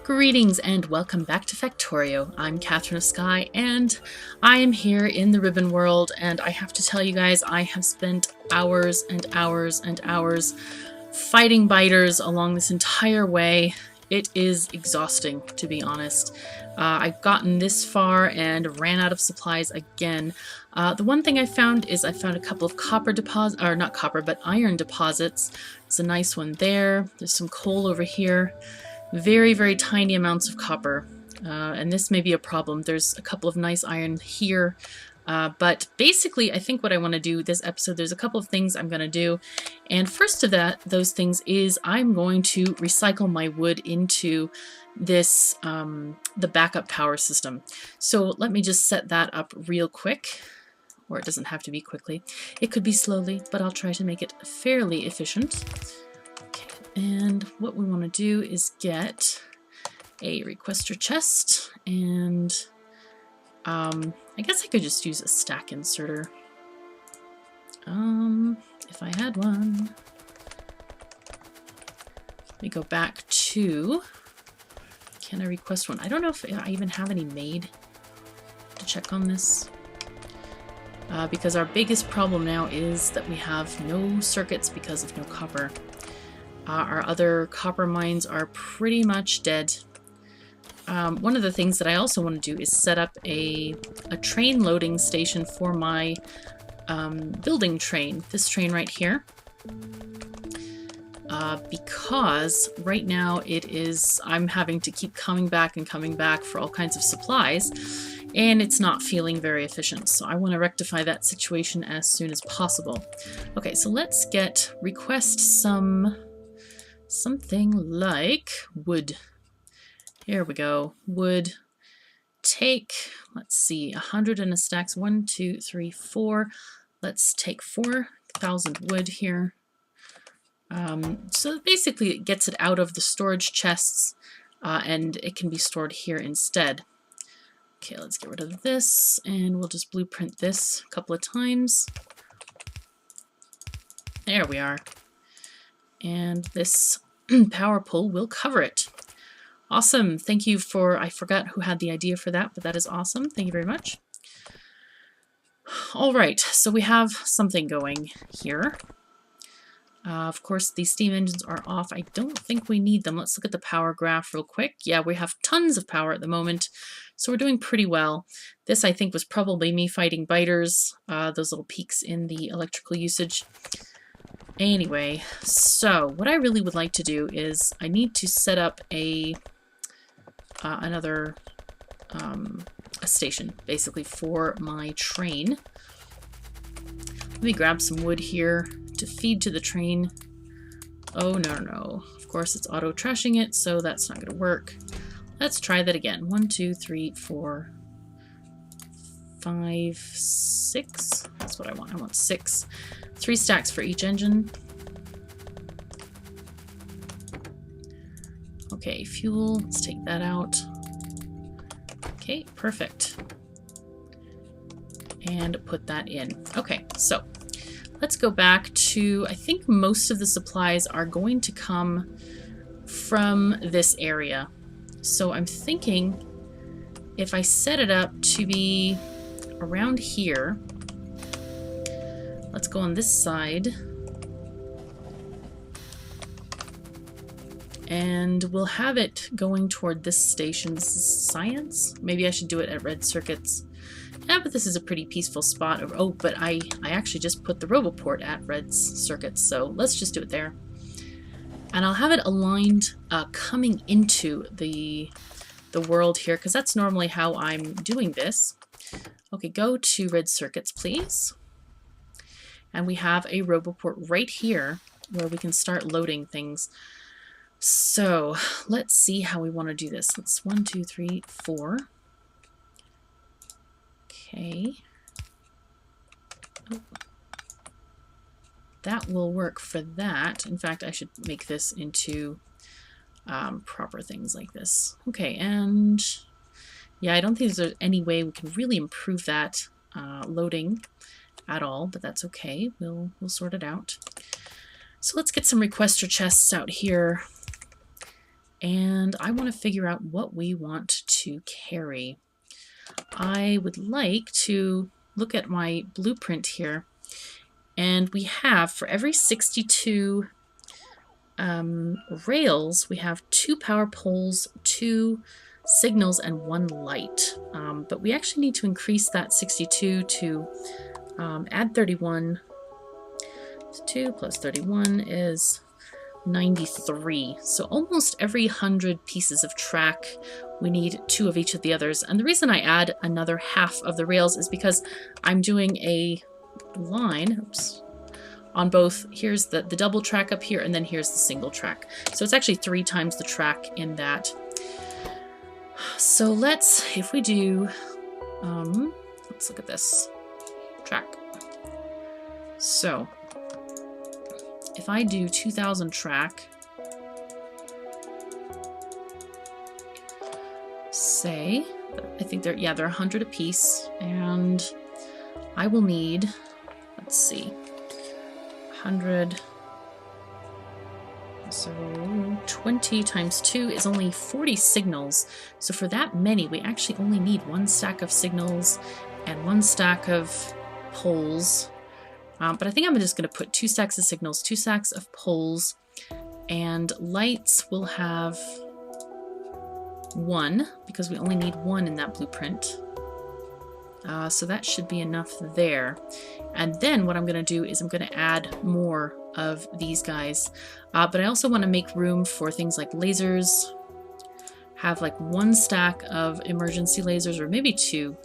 Greetings and welcome back to Factorio. I'm KatherineOfSky and I am here in the Ribbon world, and I have to tell you guys I have spent hours and hours and hours fighting biters along this entire way. It is exhausting, to be honest. I've gotten this far and ran out of supplies again. The one thing I found is I found a couple of copper deposits, or not copper, but iron deposits. There's a nice one there. There's some coal over here. Very, very tiny amounts of copper, and this may be a problem. There's a couple of nice iron here, but basically I think what I want to do this episode, there's a couple of things I'm going to do, and first of those things is I'm going to recycle my wood into this, the backup power system. So let me just set that up real quick, or it doesn't have to be quickly. It could be slowly, but I'll try to make it fairly efficient. And what we want to do is get a requester chest, and I guess I could just use a stack inserter. If I had one. Let me go back to, can I request one? I don't know if I even have any made to check on this. Because our biggest problem now is that we have no circuits because of no copper. Our other copper mines are pretty much dead. One of the things that I also want to do is set up a train loading station for my building train. This train right here. Because right now I'm having to keep coming back and coming back for all kinds of supplies, and it's not feeling very efficient. So I want to rectify that situation as soon as possible. Okay, so let's request something like wood. Here we go. Wood. Take, let's see, 100 in a stack. 1, 2, 3, 4. Let's take 4,000 wood here. So basically it gets it out of the storage chests, and it can be stored here instead. Okay, let's get rid of this, and we'll just blueprint this a couple of times. There we are. And this power pole will cover it. Awesome. Thank you I forgot who had the idea for that, but that is awesome. Thank you very much. All right, so we have something going here. Of course, the steam engines are off. I don't think we need them. Let's look at the power graph real quick. Yeah, we have tons of power at the moment, so we're doing pretty well. This, I think, was probably me fighting biters, those little peaks in the electrical usage. Anyway, so what I really would like to do is I need to set up another a station, basically, for my train. Let me grab some wood here to feed to the train. Oh, no. Of course, it's auto-trashing it, so that's not going to work. Let's try that again. 1, 2, 3, 4, 5, 6. That's what I want. I want 6. 3 stacks for each engine. Okay, fuel. Let's take that out. Okay, perfect. And put that in. Okay, so let's go back to, I think most of the supplies are going to come from this area. So I'm thinking if I set it up to be around here, let's go on this side, and we'll have it going toward this station's science. Maybe I should do it at red circuits. Yeah, but this is a pretty peaceful spot. Oh, but I actually just put the roboport at red circuits, so let's just do it there. And I'll have it aligned coming into the world here, because that's normally how I'm doing this. Okay, go to red circuits, please. And we have a roboport right here where we can start loading things. So let's see how we want to do this. Let's 1, 2, 3, 4. Okay. Oh. That will work for that. In fact, I should make this into proper things like this. Okay, and yeah, I don't think there's any way we can really improve that loading at all, but that's okay. We'll sort it out. So let's get some requester chests out here. and I want to figure out what we want to carry. I would like to look at my blueprint here, and we have, for every 62 rails, we have 2 power poles, 2 signals, and 1 light. But we actually need to increase that 62 to add 31. 2 plus 31 is 93. So almost every 100 pieces of track, we need 2 of each of the others. And the reason I add another half of the rails is because I'm doing a line, oops, on both. Here's the double track up here, and then here's the single track. So it's actually 3 times the track in that. So let's, if we do, let's look at this track. So if I do 2000 track, say, I think they're 100 a piece, and I will need, let's see, 100, so 20 times 2 is only 40 signals. So for that many, we actually only need 1 stack of signals and 1 stack of poles. But I think I'm just going to put 2 stacks of signals, 2 stacks of poles, and lights will have 1, because we only need 1 in that blueprint. So that should be enough there. And then what I'm going to do is I'm going to add more of these guys. But I also want to make room for things like lasers. Have like 1 stack of emergency lasers, or maybe 2.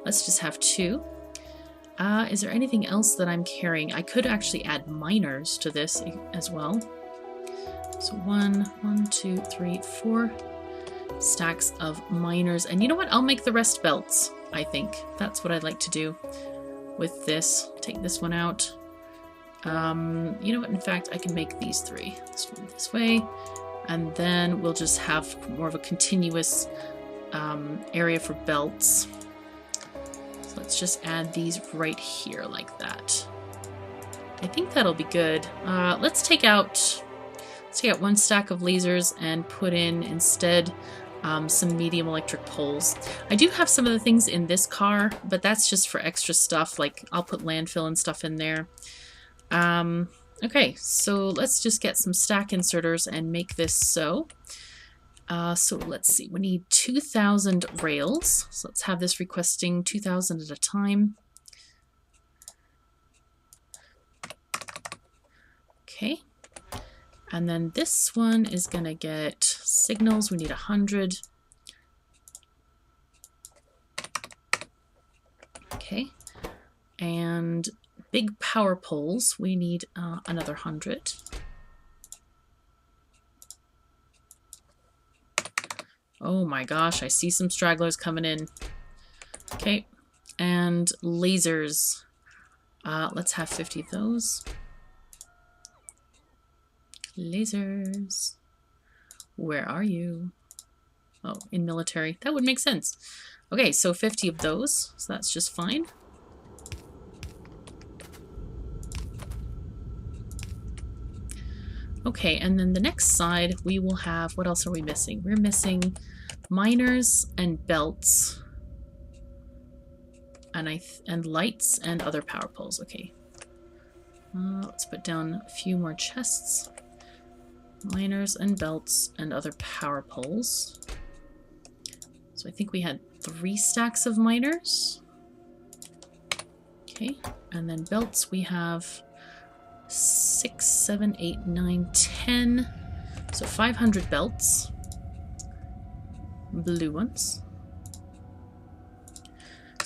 Let's just have 2. Is there anything else that I'm carrying? I could actually add miners to this as well. So 1, 2, 3, 4 stacks of miners. And you know what? I'll make the rest belts, I think. That's what I'd like to do with this. Take this one out. You know what? In fact, I can make these 3. This one this way. And then we'll just have more of a continuous area for belts. So let's just add these right here like that. I think that'll be good. Let's take out 1 stack of lasers and put in instead some medium electric poles. I do have some of the things in this car, but that's just for extra stuff. Like I'll put landfill and stuff in there. Okay, so let's just get some stack inserters and make this so. So let's see, we need 2000 rails. So let's have this requesting 2000 at a time. Okay. And then this one is going to get signals. We need 100. Okay. And big power poles, we need another 100. Oh my gosh, I see some stragglers coming in. Okay. And lasers. Let's have 50 of those. Lasers. Where are you? Oh, in military. That would make sense. Okay, so 50 of those. So that's just fine. Okay, and then the next side we will have, what else are we missing? We're missing miners and belts. And lights and other power poles. Okay. Let's put down a few more chests. Miners and belts and other power poles. So I think we had 3 stacks of miners. Okay, and then belts we have 6, 7, 8, 9, 10. So 500 belts. Blue ones.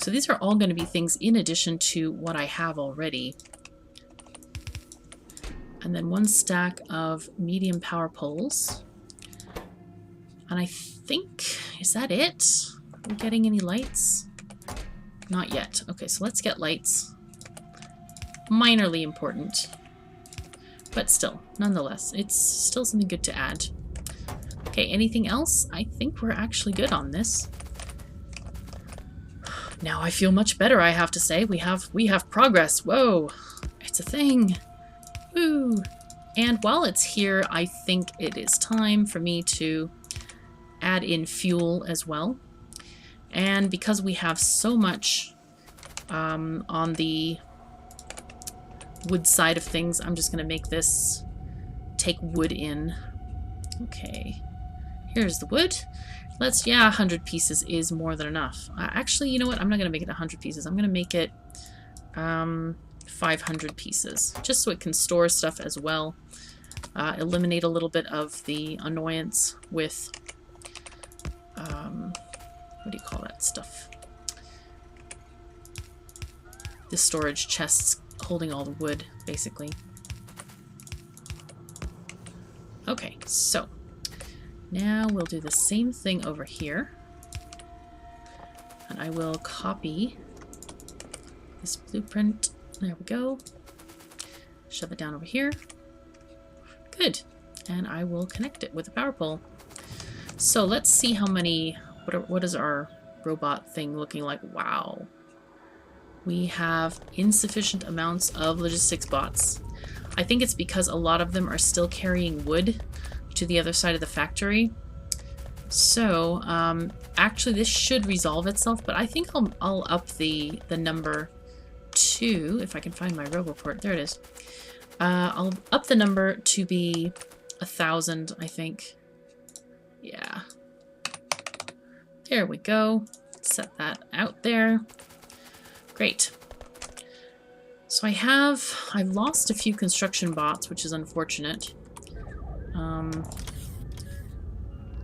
So these are all going to be things in addition to what I have already. And then 1 stack of medium power poles. And I think, is that it? Are we getting any lights? Not yet. Okay, so let's get lights. Minorly important. But still, nonetheless, it's still something good to add. Okay, anything else? I think we're actually good on this. Now I feel much better, I have to say. We have progress. Whoa, it's a thing. Woo. And while it's here, I think it is time for me to add in fuel as well. And because we have so much on the wood side of things, I'm just going to make this take wood in. Okay, here's the wood. Let's, yeah, 100 pieces is more than enough. Actually, you know what? I'm not going to make it 100 pieces. I'm going to make it 500 pieces, just so it can store stuff as well. Eliminate a little bit of the annoyance with, what do you call that stuff? The storage chests holding all the wood, basically. Okay, so now we'll do the same thing over here. And I will copy this blueprint. There we go. Shove it down over here. Good. And I will connect it with a power pole. So let's see how many, what is our robot thing looking like? Wow. We have insufficient amounts of logistics bots. I think it's because a lot of them are still carrying wood to the other side of the factory. So, actually this should resolve itself, but I think I'll up the number to, if I can find my roboport, there it is. I'll up the number to be 1,000, I think. Yeah. There we go. Set that out there. Great. So I've lost a few construction bots, which is unfortunate.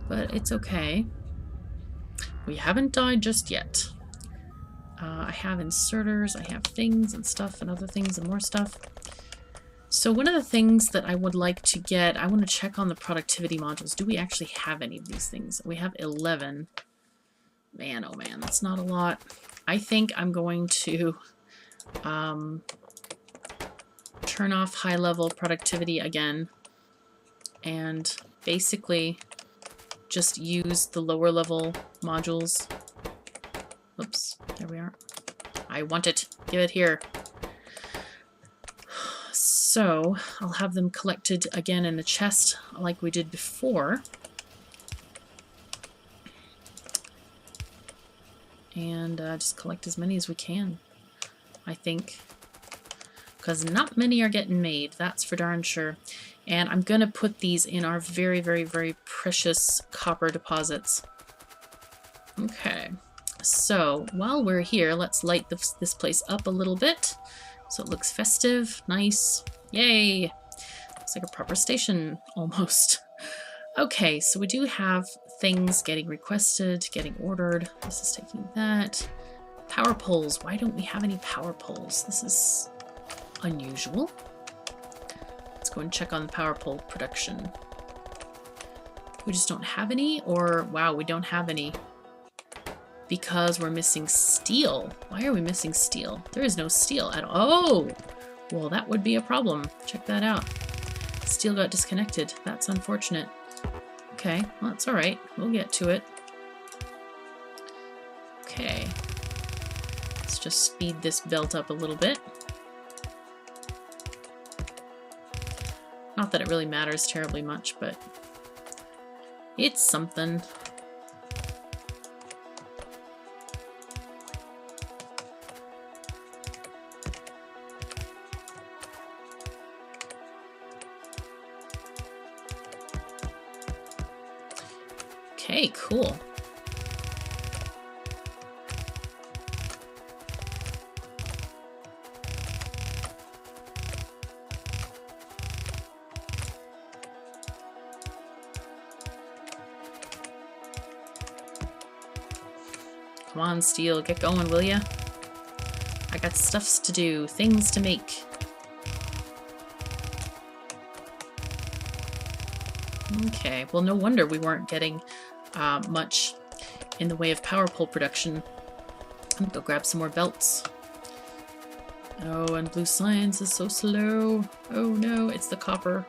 But it's okay. We haven't died just yet. I have inserters, I have things and stuff and other things and more stuff. So one of the things that I would like to get, I want to check on the productivity modules. Do we actually have any of these things? We have 11. Man, oh man, that's not a lot. I think I'm going to turn off high-level productivity again and basically just use the lower-level modules. Oops, there we are. I want it. Give it here. So I'll have them collected again in a chest like we did before. And just collect as many as we can, I think. Because not many are getting made, that's for darn sure. And I'm going to put these in our very, very, very precious copper deposits. Okay, so while we're here, let's light this place up a little bit so it looks festive, nice. Yay! Looks like a proper station, almost. Okay, so we do have things getting requested, getting ordered. This is taking that. Power poles. Why don't we have any power poles? This is unusual. Let's go and check on the power pole production. We just don't have any, or wow, we don't have any because we're missing steel. Why are we missing steel? There is no steel at all. Oh, well, that would be a problem. Check that out. Steel got disconnected. That's unfortunate. Okay, well, that's all right. We'll get to it. Okay. Let's just speed this belt up a little bit. Not that it really matters terribly much, but it's something. Okay, cool. Come on, Steel, get going, will ya? I got stuffs to do, things to make. Okay, well, no wonder we weren't getting much in the way of power pole production. I'm gonna go grab some more belts. Oh, and blue science is so slow. Oh no, it's the copper.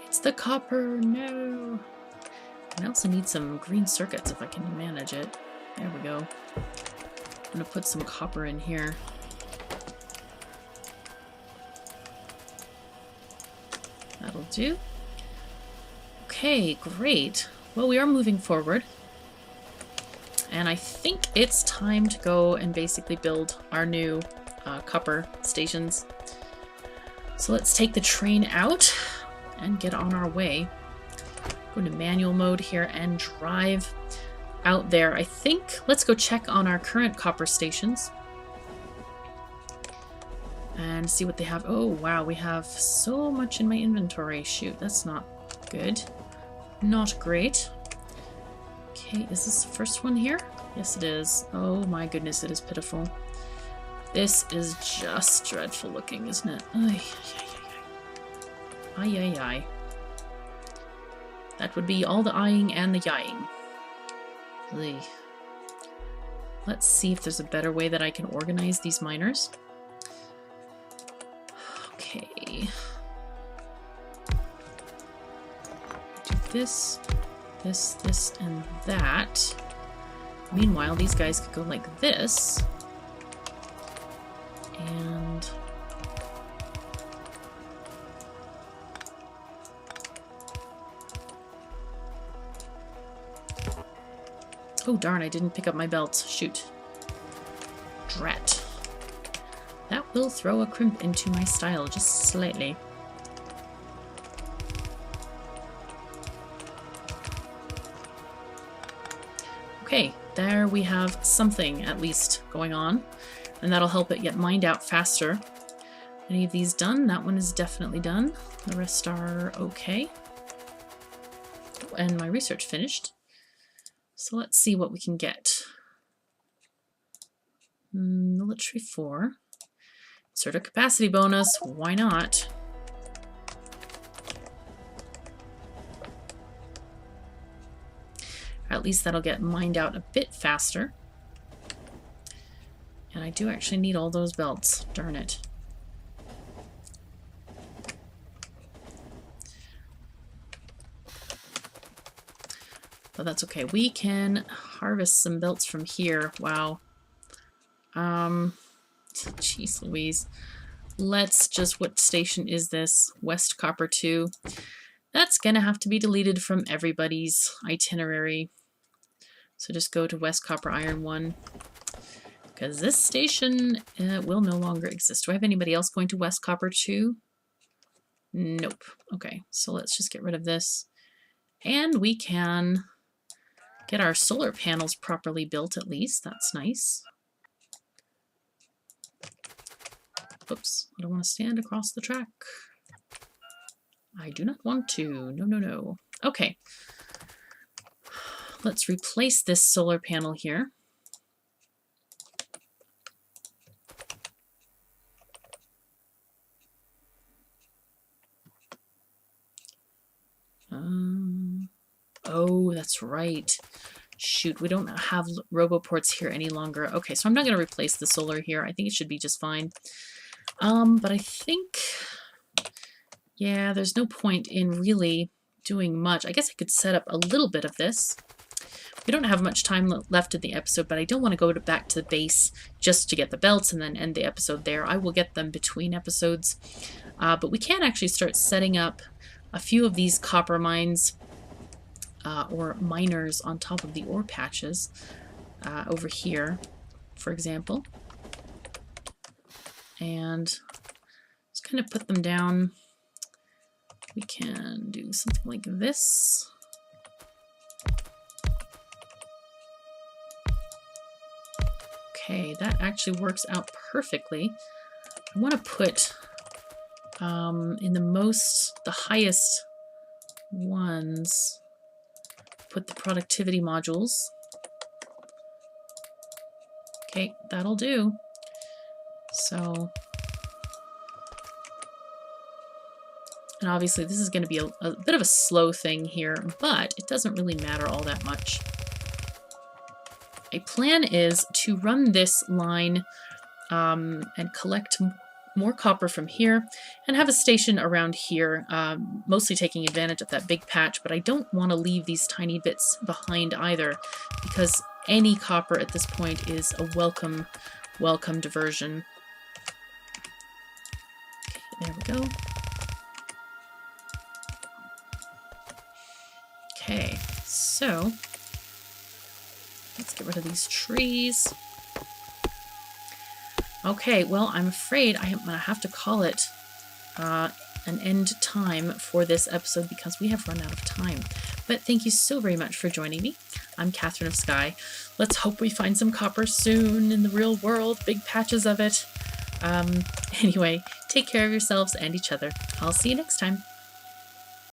It's the copper, no. And I also need some green circuits if I can manage it. There we go. I'm gonna put some copper in here. That'll do. Okay, great. Well, we are moving forward. And I think it's time to go and basically build our new copper stations. So let's take the train out and get on our way. Go into manual mode here and drive out there. I think let's go check on our current copper stations and see what they have. Oh wow, we have so much in my inventory. Shoot, that's not good. Not great. Okay, is this the first one here? Yes, it is. Oh my goodness, it is pitiful. This is just dreadful looking, isn't it? Ay, ay, ay, ay. Ay, ay, ay. That would be all the eyeing and the yaying. Ugh. Let's see if there's a better way that I can organize these miners. Okay. Do this, this, and that. Meanwhile, these guys could go like this. And... oh darn, I didn't pick up my belt. Shoot. Drat. That will throw a crimp into my style, just slightly. Okay, there we have something, at least, going on. And that'll help it get mined out faster. Any of these done? That one is definitely done. The rest are okay. And my research finished. So let's see what we can get. Military 4. Insert a capacity bonus. Why not? At least that'll get mined out a bit faster. And I do actually need all those belts. Darn it. But that's okay. We can harvest some belts from here. Wow. Jeez Louise. Let's just, what station is this? West Copper 2. That's gonna have to be deleted from everybody's itinerary. So just go to West Copper Iron 1. Because this station will no longer exist. Do I have anybody else going to West Copper 2? Nope. Okay, so let's just get rid of this. And we can get our solar panels properly built at least. That's nice. Oops, I don't want to stand across the track. I do not want to. No, no, no. Okay. Let's replace this solar panel here. Oh, that's right. Shoot, we don't have roboports here any longer. Okay, so I'm not going to replace the solar here. I think it should be just fine. But I think, yeah, there's no point in really doing much. I guess I could set up a little bit of this. We don't have much time left in the episode, but I don't want to go back to the base just to get the belts and then end the episode there. I will get them between episodes. But we can actually start setting up a few of these copper mines or miners on top of the ore patches over here, for example. And just kind of put them down. We can do something like this. Okay, that actually works out perfectly. I want to put in the highest ones, put the productivity modules. Okay, that'll do. So, and obviously this is going to be a bit of a slow thing here, but it doesn't really matter all that much. A plan is to run this line and collect more copper from here and have a station around here, mostly taking advantage of that big patch, but I don't want to leave these tiny bits behind either, because any copper at this point is a welcome diversion. Okay, there we go. Okay, so let's get rid of these trees. Okay, well, I'm afraid I'm going to have to call it an end time for this episode because we have run out of time. But thank you so very much for joining me. I'm KatherineOfSky. Let's hope we find some copper soon in the real world, big patches of it. Anyway, take care of yourselves and each other. I'll see you next time.